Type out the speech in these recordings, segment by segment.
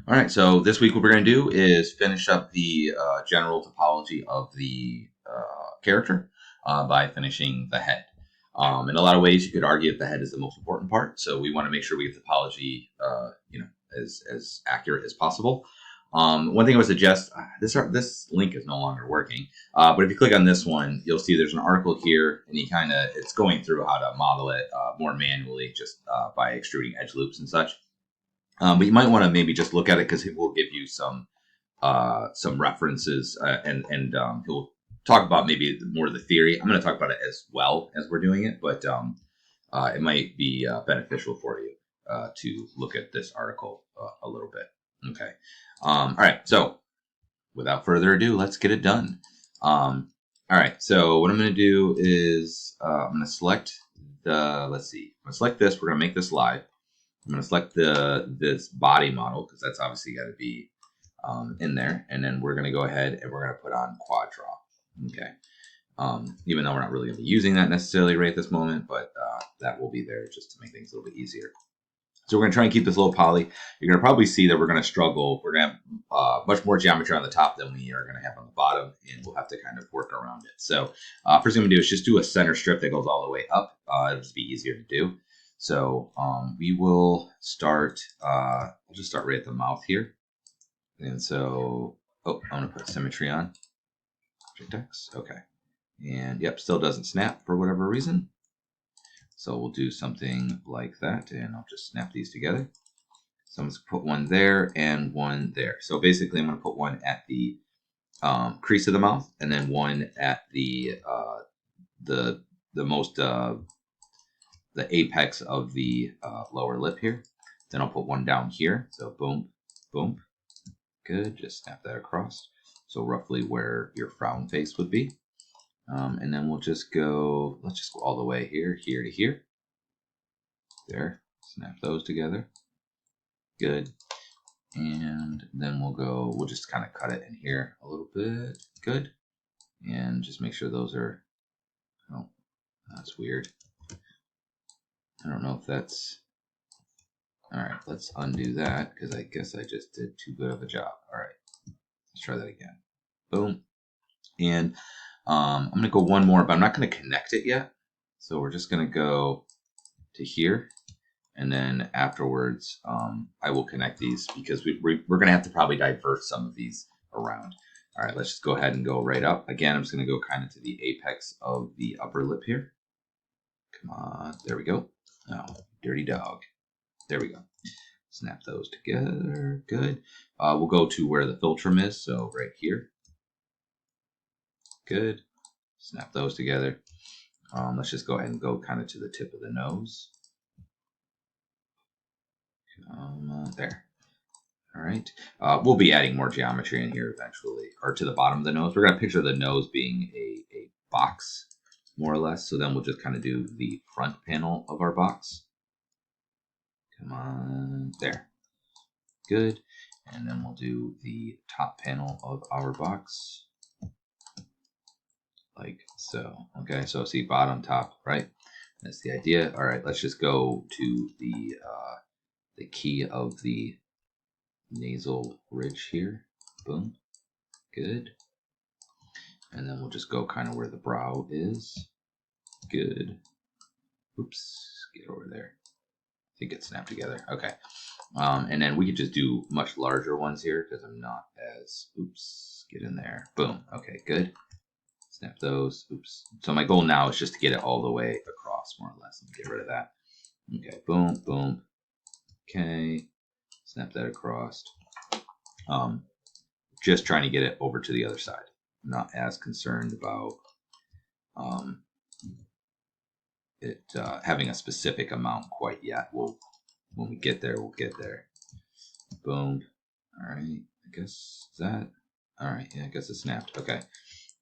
All right, so this week what we're going to do is finish up the general topology of the character by finishing the head. In a lot of ways, you could argue that the head is the most important part, so we want to make sure we get the topology, as accurate as possible. One thing I would suggest, this link is no longer working, but if you click on this one, you'll see there's an article here, and it's going through how to model it more manually, just by extruding edge loops and such. But you might want to maybe just look at it because it will give you some references, and he'll talk about maybe more of the theory. I'm going to talk about it as well as we're doing it, but it might be beneficial for you to look at this article a little bit. Okay. All right. So without further ado, let's get it done. All right. So what I'm going to do is I'm going to select let's see. I'm going to select this. We're going to make this live. I'm going to select this body model because that's obviously got to be in there. And then we're going to go ahead and we're going to put on quad draw. Okay. Even though we're not really going to be using that necessarily right at this moment, but that will be there just to make things a little bit easier. So we're going to try and keep this low poly. You're going to probably see that we're going to struggle. We're going to have much more geometry on the top than we are going to have on the bottom, and we'll have to kind of work around it. So first thing I'm going to do is just do a center strip that goes all the way up. It'll just be easier to do. So we will start, we'll just start right at the mouth here. And so, I'm going to put symmetry on. Object X, okay. And yep, still doesn't snap for whatever reason. So we'll do something like that, and I'll just snap these together. So I'm going to put one there and one there. So basically I'm going to put one at the crease of the mouth, and then one at the most, the apex of the lower lip here. Then I'll put one down here. So boom, boom. Good. Just snap that across. So roughly where your frown face would be. And then we'll just go, let's just go all the way here to here. There. Snap those together. Good. And then we'll just kind of cut it in here a little bit. Good. And just make sure those are, oh, that's weird. I don't know if that's, all right, let's undo that because I guess I just did too good of a job. All right, let's try that again. Boom. And I'm going to go one more, but I'm not going to connect it yet. So we're just going to go to here. And then afterwards, I will connect these because we're going to have to probably divert some of these around. All right, let's just go ahead and go right up. Again, I'm just going to go kind of to the apex of the upper lip here. Come on. There we go. Oh, dirty dog. There we go. Snap those together. Good. We'll go to where the philtrum is. So right here. Good. Snap those together. Let's just go ahead and go kind of to the tip of the nose. There. All right. We'll be adding more geometry in here eventually, or to the bottom of the nose. We're going to picture the nose being a box, more or less. So then we'll just kind of do the front panel of our box. Come on. There. Good. And then we'll do the top panel of our box. Like so. Okay, so see bottom, top, right? That's the idea. All right, let's just go to the key of the nasal ridge here. Boom. Good. And then we'll just go kind of where the brow is. Good. Oops. Get over there. I think it snapped together. Okay. And then we could just do much larger ones here because I'm not as, oops, get in there. Boom. Okay, good. Snap those. Oops. So my goal now is just to get it all the way across, more or less. Let me get rid of that. Okay, boom, boom. Okay. Snap that across. Just trying to get it over to the other side. I'm not as concerned about it having a specific amount quite yet. When we get there, we'll get there. Boom. All right. I guess that. All right. Yeah, I guess it snapped. Okay.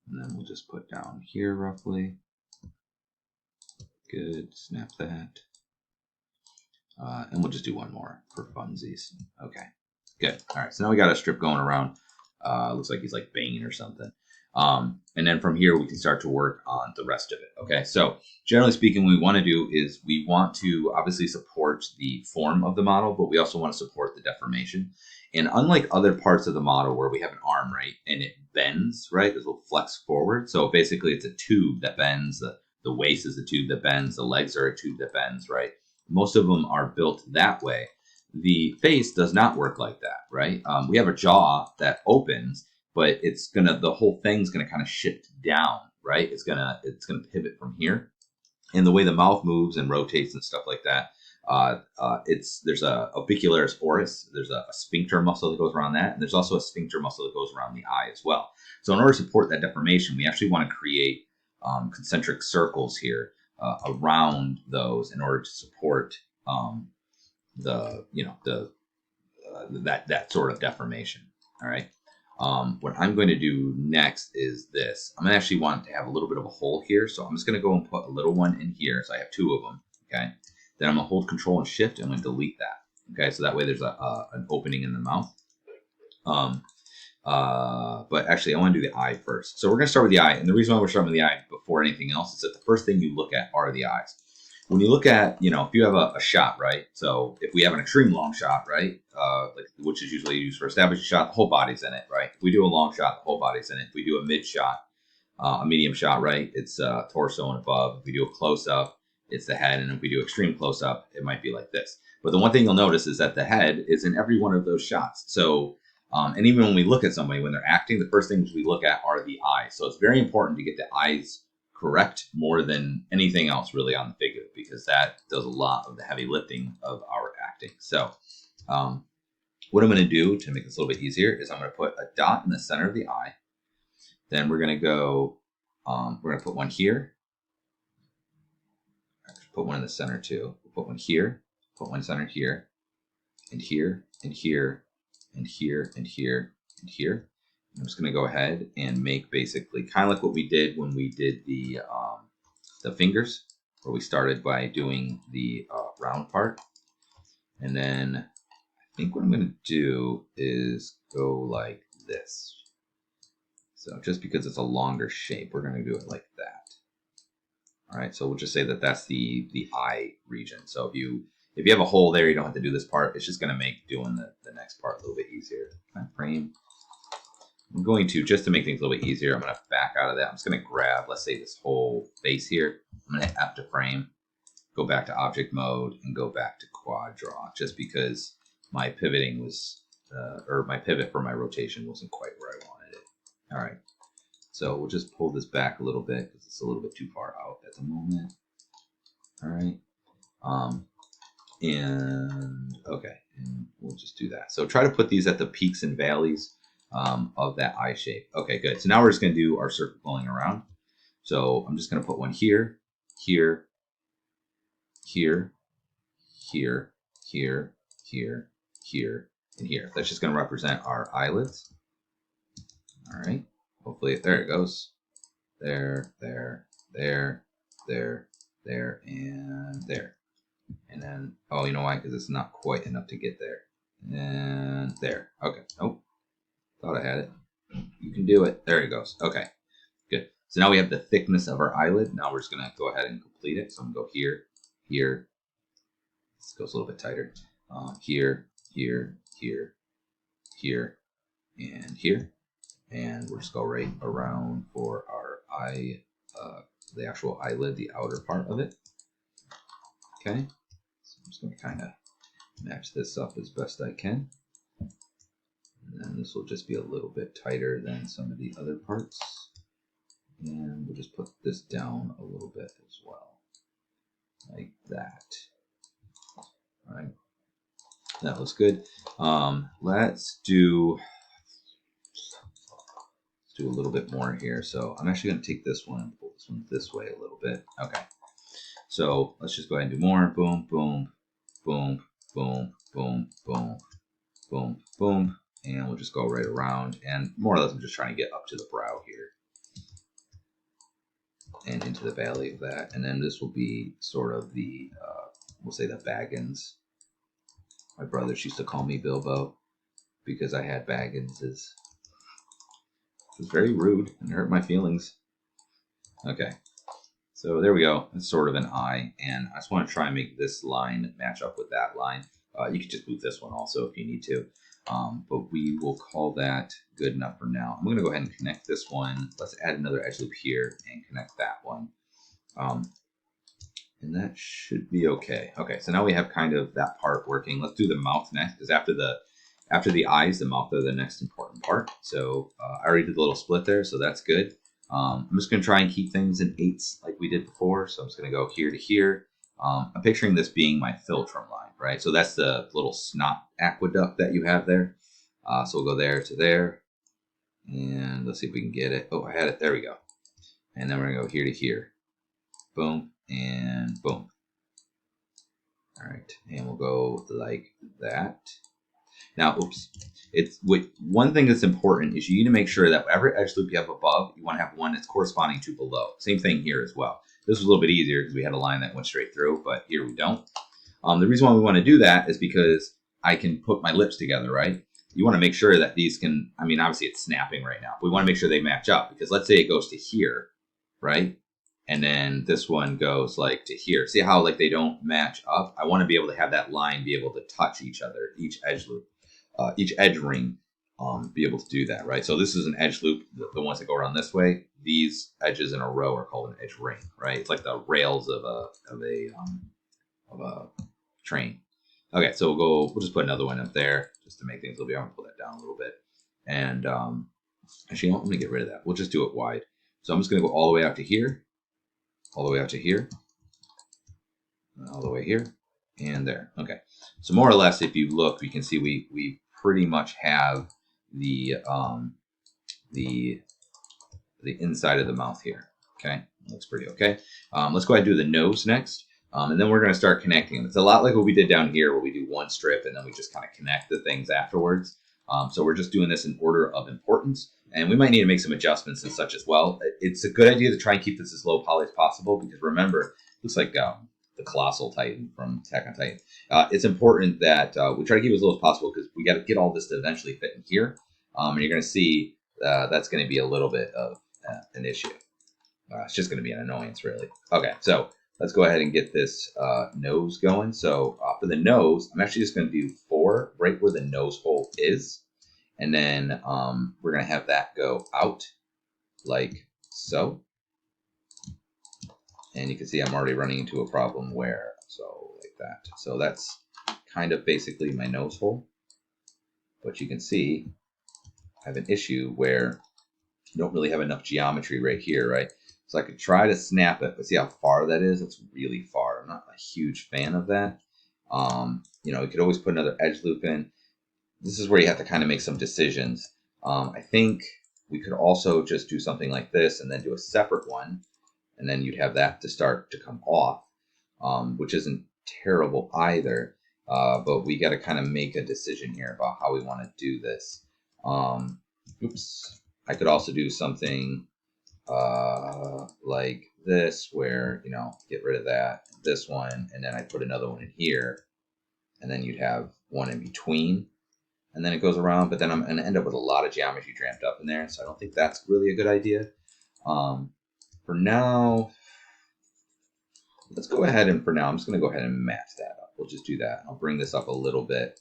And then we'll just put down here roughly. Good. Snap that. And we'll just do one more for funsies. Okay. Good. All right. So now we got a strip going around. Looks like he's like banging or something. And then from here, we can start to work on the rest of it. Okay, so generally speaking, what we want to do is we want to obviously support the form of the model, but we also want to support the deformation. And unlike other parts of the model where we have an arm, right, and it bends, right, this will flex forward. So basically it's a tube that bends, the waist is a tube that bends, the legs are a tube that bends, right? Most of them are built that way. The face does not work like that, right? We have a jaw that opens, but the whole thing's gonna kind of shift down, right? It's gonna pivot from here, and the way the mouth moves and rotates and stuff like that. There's a orbicularis oris. There's a sphincter muscle that goes around that, and there's also a sphincter muscle that goes around the eye as well. So in order to support that deformation, we actually want to create concentric circles here around those in order to support that sort of deformation. All right. What I'm going to do next is this. I'm going to actually want to have a little bit of a hole here. So I'm just going to go and put a little one in here. So I have two of them. Okay. Then I'm going to hold Control and Shift and I'm going to delete that. Okay. So that way there's an opening in the mouth. But actually I want to do the eye first. So we're going to start with the eye. And the reason why we're starting with the eye before anything else is that the first thing you look at are the eyes. When you look at, if you have a shot, right? So if we have an extreme long shot, right? Which is usually used for establishing shot, the whole body's in it, right? If we do a long shot, the whole body's in it. If we do a mid shot, a medium shot, right? It's torso and above. If we do a close up, it's the head. And if we do extreme close up, it might be like this. But the one thing you'll notice is that the head is in every one of those shots. So, and even when we look at somebody, when they're acting, the first things we look at are the eyes. So it's very important to get the eyes correct more than anything else really on the figure, because that does a lot of the heavy lifting of our acting. So what I'm going to do to make this a little bit easier is I'm going to put a dot in the center of the eye. Then we're going to go, we're going to put one here. Put one in the center too. We'll put one here, put one centered here, and here, and here, and here, and here, and here. I'm just going to go ahead and make basically kind of like what we did when we did the fingers, where we started by doing the round part. And then I think what I'm going to do is go like this. So just because it's a longer shape, we're going to do it like that. All right, so we'll just say that that's the eye region. So if you have a hole there, you don't have to do this part. It's just going to make doing the next part a little bit easier. Frame. I'm going to, just to make things a little bit easier, I'm going to back out of that. I'm just going to grab, let's say, this whole face here. I'm going to F to frame, go back to object mode, and go back to quad draw, just because my pivoting was, or my pivot for my rotation wasn't quite where I wanted it. All right. So we'll just pull this back a little bit because it's a little bit too far out at the moment. All right. And okay, and we'll just do that. So try to put these at the peaks and valleys of that eye shape. Okay, good. So now we're just going to do our circle going around. So I'm just going to put one here, here, here, here, here, here, here, and here. That's just going to represent our eyelids. All right. Hopefully, there it goes. There, there, there, there, there, and there. And then, oh, you know why? Because it's not quite enough to get there. And there. Okay. Nope. Thought I had it. You can do it. There it goes. Okay. Good. So now we have the thickness of our eyelid. Now we're just going to go ahead and complete it. So I'm going to go here, here. This goes a little bit tighter. Here, here, here, here, and here. And we'll just go right around for our eye, the actual eyelid, the outer part of it. Okay. So I'm just going to kind of match this up as best I can. And then this will just be a little bit tighter than some of the other parts. And we'll just put this down a little bit as well. Like that. All right. That looks good. Let's do a little bit more here. So I'm actually going to take this one and pull this one this way a little bit. Okay. So let's just go ahead and do more. Boom, boom, boom, boom, boom, boom, boom, boom. And we'll just go right around. And more or less, I'm just trying to get up to the brow here. And into the valley of that. And then this will be sort of the, we'll say the Baggins. My brothers used to call me Bilbo because I had Bagginses. It's very rude and hurt my feelings. Okay, so there we go. It's sort of an eye, and I just want to try and make this line match up with that line. You could just move this one also if you need to, but we will call that good enough for now. I'm going to go ahead and connect this one. Let's add another edge loop here and connect that one. And that should be okay. Okay, so now we have kind of that part working. Let's do the mouth next, because after the eyes, the mouth are the next important part. So I already did the little split there, so that's good. I'm just going to try and keep things in 8s like we did before. So I'm just going to go here to here. I'm picturing this being my philtrum line, right? So that's the little snot aqueduct that you have there. So we'll go there to there. And let's see if we can get it. Oh, I had it. There we go. And then we're going to go here to here. Boom and boom. All right. And we'll go like that. Now, oops. One thing that's important is you need to make sure that whatever edge loop you have above, you want to have one that's corresponding to below. Same thing here as well. This was a little bit easier because we had a line that went straight through, but here we don't. The reason why we want to do that is because I can put my lips together, right? You want to make sure that these can, I mean, obviously it's snapping right now, but we want to make sure they match up, because let's say it goes to here, right? And then this one goes like to here. See how like they don't match up? I want to be able to have that line be able to touch each other, each edge loop, each edge ring, be able to do that, right? So this is an edge loop. The ones that go around this way, these edges in a row are called an edge ring, right? It's like the rails of a train. Okay, so we'll just put another one up there just to make things a little bit. I'm gonna pull that down a little bit, and actually, I'm gonna get rid of that. We'll just do it wide. So I'm just gonna go all the way out to here, all the way out to here, all the way here, and there. Okay, so more or less, if you look, you can see we pretty much have the inside of the mouth here. Okay, looks pretty okay. Let's go ahead and do the nose next. And then we're going to start connecting them. It's a lot like what we did down here, where we do one strip and then we just kind of connect the things afterwards. So we're just doing this in order of importance, and we might need to make some adjustments and such as well. It's a good idea to try and keep this as low poly as possible, because remember, it looks like the Colossal Titan from Attack on Titan. It's important that we try to keep it as low as possible, because we got to get all this to eventually fit in here. And you're going to see that's going to be a little bit of an issue. It's just going to be an annoyance, really. Okay, so let's go ahead and get this nose going. So for the nose, I'm actually just going to do 4 right where the nose hole is. And then we're going to have that go out like so. And you can see I'm already running into a problem where, so like that. So that's kind of basically my nose hole. But you can see I have an issue where you don't really have enough geometry right here, right? So I could try to snap it, but see how far that is? It's really far. I'm not a huge fan of that. You know, you could always put another edge loop in. This is where you have to kind of make some decisions. I think we could also just do something like this and then do a separate one. And then you'd have that to start to come off, which isn't terrible either. But we got to kind of make a decision here about how we want to do this. Oops. I could also do something like this, where, you know, get rid of that, this one, and then I put another one in here, and then you'd have one in between, and then it goes around. But then I'm going to end up with a lot of geometry tramped up in there, so I don't think that's really a good idea. For now, let's go ahead and I'm just going to go ahead and match that up. We'll just do that. I'll bring this up a little bit.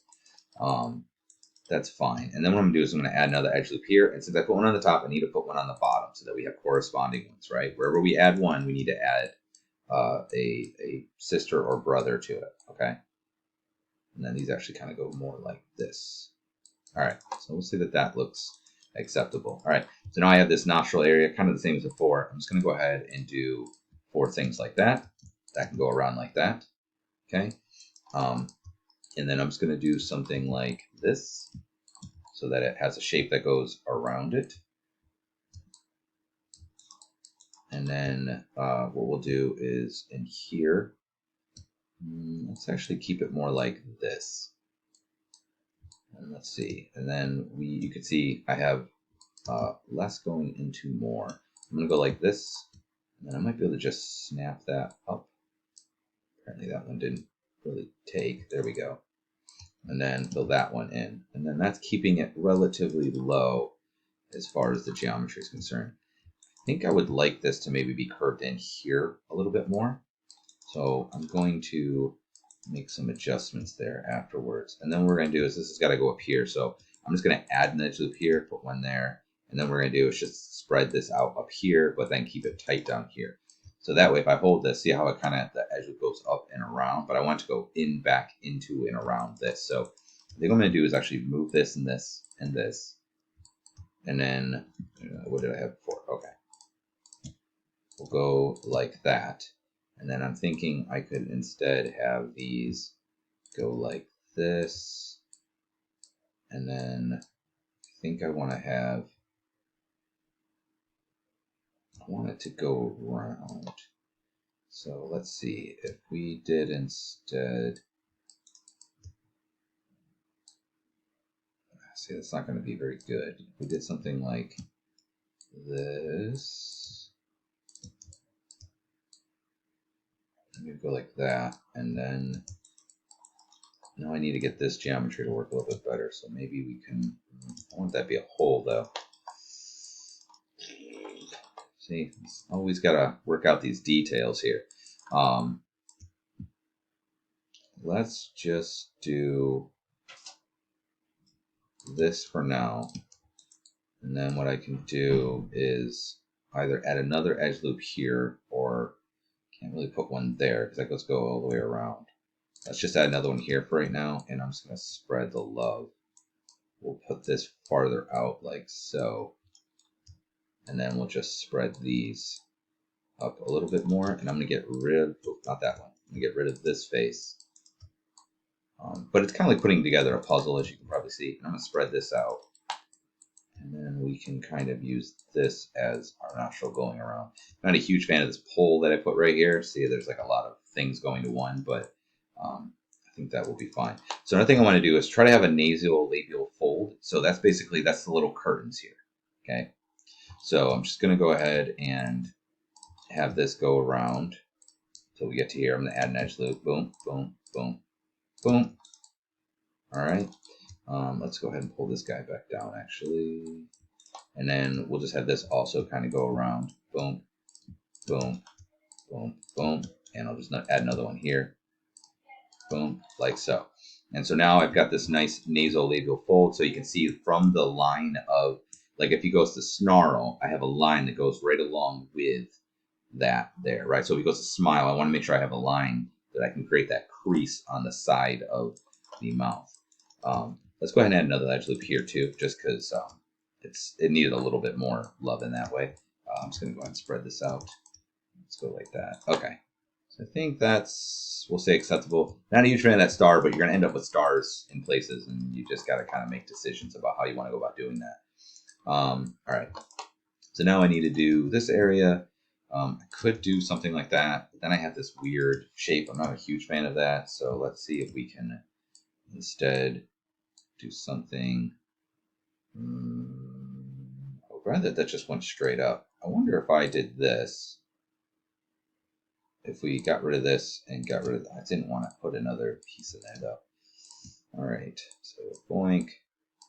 That's fine. And then what I'm going to do is I'm going to add another edge loop here. And since I put one on the top, I need to put one on the bottom so that we have corresponding ones, right? Wherever we add one, we need to add a sister or brother to it, okay? And then these actually kind of go more like this. All right, so we'll see that that looks acceptable. All right, so now I have this nostril area, kind of the same as before. I'm just going to go ahead and do 4 things like that. That can go around like that, okay? And then I'm just going to do something like this so that it has a shape that goes around it. And then what we'll do is in here, let's actually keep it more like this. And let's see. And then you can see I have less going into more. I'm going to go like this. And then I might be able to just snap that up. Apparently that one didn't really take. There we go. And then fill that one in. And then that's keeping it relatively low. as far as the geometry is concerned. I think I would like this to maybe be curved in here a little bit more. So I'm going to make some adjustments there afterwards. And then what we're going to do is this has got to go up here. So I'm just going to add an edge loop here, put one there. And then what we're going to do is just spread this out up here, but then keep it tight down here. So that way, if I hold this, see how it kind of, the edge loop goes up and around, but I want it to go in, back, into, and around this. So I think what I'm going to do is actually move this and this and this. And then, what did I have before? Okay. We'll go like that. And then I'm thinking I could instead have these go like this. And then I think I want to have, I want it to go around. So let's see if we did instead, see, that's not going to be very good. If we did something like this, we go like that, and then now I need to get this geometry to work a little bit better. So maybe we can, I want that to be a hole though. See, always got to work out these details here. Let's just do this for now. And then what I can do is either add another edge loop here, or can't really put one there because that goes go all the way around. Let's just add another one here for right now, and I'm just going to spread the love. We'll put this farther out like so. And then we'll just spread these up a little bit more. And I'm going to get rid of, oh, not that one. I'm going to get rid of this face. But it's kind of like putting together a puzzle, as you can probably see. And I'm going to spread this out. And then we can kind of use this as our nostril going around. I'm not a huge fan of this pole that I put right here. See, there's like a lot of things going to one, but I think that will be fine. So another thing I want to do is try to have a nasolabial fold. So that's basically, that's the little curtains here. Okay. So I'm just going to go ahead and have this go around until we get to here. I'm going to add an edge loop. Boom, boom, boom, boom. All right. Let's go ahead and pull this guy back down, actually. And then we'll just have this also kind of go around. Boom, boom, boom, boom. And I'll just add another one here. Boom, like so. And so now I've got this nice nasolabial fold. So you can see from the line of, like if he goes to snarl, I have a line that goes right along with that there, right? So if he goes to smile, I want to make sure I have a line that I can create that crease on the side of the mouth. Let's go ahead and add another edge loop here too, just because it needed a little bit more love in that way. I'm just going to go ahead and spread this out. Let's go like that. Okay. So I think that's, we'll say acceptable. Not a huge fan of that star, but you're going to end up with stars in places, and you just got to kind of make decisions about how you want to go about doing that. All right. So now I need to do this area. I could do something like that, but then I have this weird shape. I'm not a huge fan of that. So let's see if we can instead do something. I'd rather that just went straight up. I wonder if I did this, if we got rid of this and got rid of, I didn't want to put another piece of that up. All right, so boink,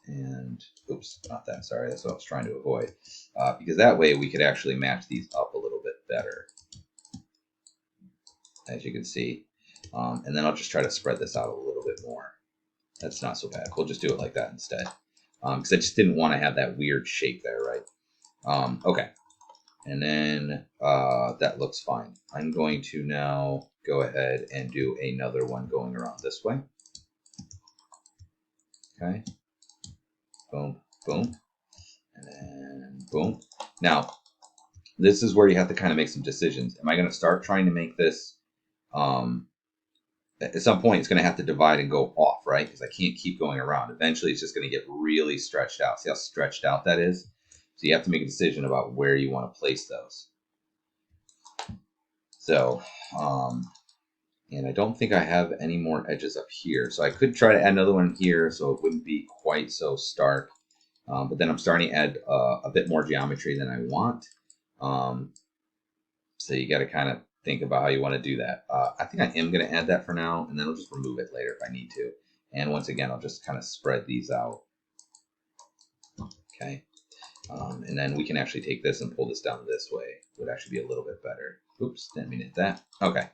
and oops, not that, sorry, that's what I was trying to avoid. Because that way we could actually match these up a little bit better, as you can see. And then I'll just try to spread this out a little bit more. That's not so bad. We'll just do it like that instead. Because I just didn't want to have that weird shape there, right? Okay. And then that looks fine. I'm going to now go ahead and do another one going around this way. Okay. Boom, boom. And then boom. Now, this is where you have to kind of make some decisions. Am I going to start trying to make this at some point it's going to have to divide and go off, right? Because I can't keep going around. Eventually it's just going to get really stretched out. See how stretched out that is? So you have to make a decision about where you want to place those. So, and I don't think I have any more edges up here. So I could try to add another one here so it wouldn't be quite so stark. But then I'm starting to add a bit more geometry than I want. So you got to kind of think about how you want to do that. I think I am going to add that for now, and then I'll just remove it later if I need to. And once again, I'll just kind of spread these out. Okay. And then we can actually take this and pull this down this way. Would actually be a little bit better. Oops, didn't mean to hit that. Okay.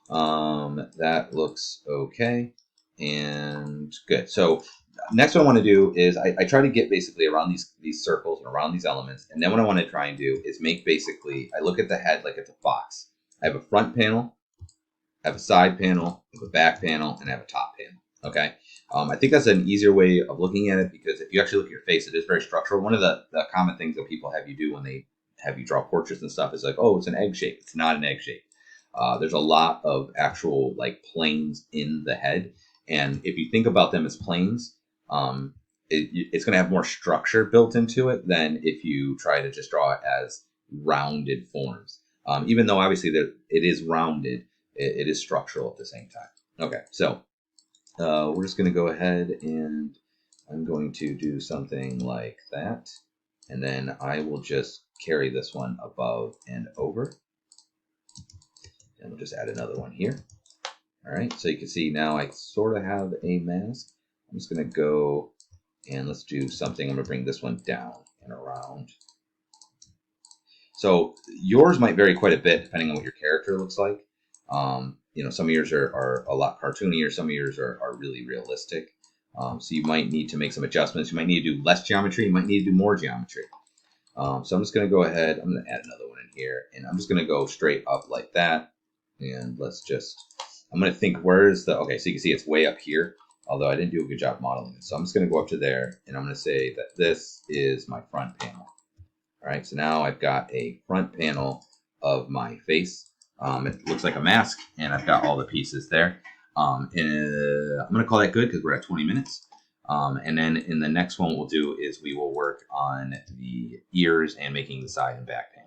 That looks okay and good. So next what I want to do is I try to get basically around these circles and around these elements. And then what I want to try and do is make basically, I look at the head like it's a box. I have a front panel, I have a side panel, I have a back panel, and I have a top panel. Okay. I think that's an easier way of looking at it because if you actually look at your face, it is very structural. One of the common things that people have you do when they have you draw portraits and stuff is like, oh, it's an egg shape. It's not an egg shape. There's a lot of actual like planes in the head. And if you think about them as planes, it's going to have more structure built into it than if you try to just draw it as rounded forms. Even though obviously it is rounded, it is structural at the same time. Okay, so we're just going to go ahead and I'm going to do something like that. And then I will just carry this one above and over. And we'll just add another one here. All right, so you can see now I sort of have a mask. I'm just going to go and let's do something. I'm going to bring this one down and around. So yours might vary quite a bit depending on what your character looks like. You know, some of yours are a lot cartoonier, some of yours are really realistic. So you might need to make some adjustments. You might need to do less geometry. You might need to do more geometry. So I'm just going to go ahead. I'm going to add another one in here. And I'm just going to go straight up like that. And let's just, I'm going to think where is the, okay, so you can see it's way up here. Although I didn't do a good job modeling it. So I'm just going to go up to there. And I'm going to say that this is my front panel. All right, so now I've got a front panel of my face. It looks like a mask, and I've got all the pieces there. And I'm going to call that good because we're at 20 minutes. And then in the next one, what we'll do is we will work on the ears and making the side and back panel.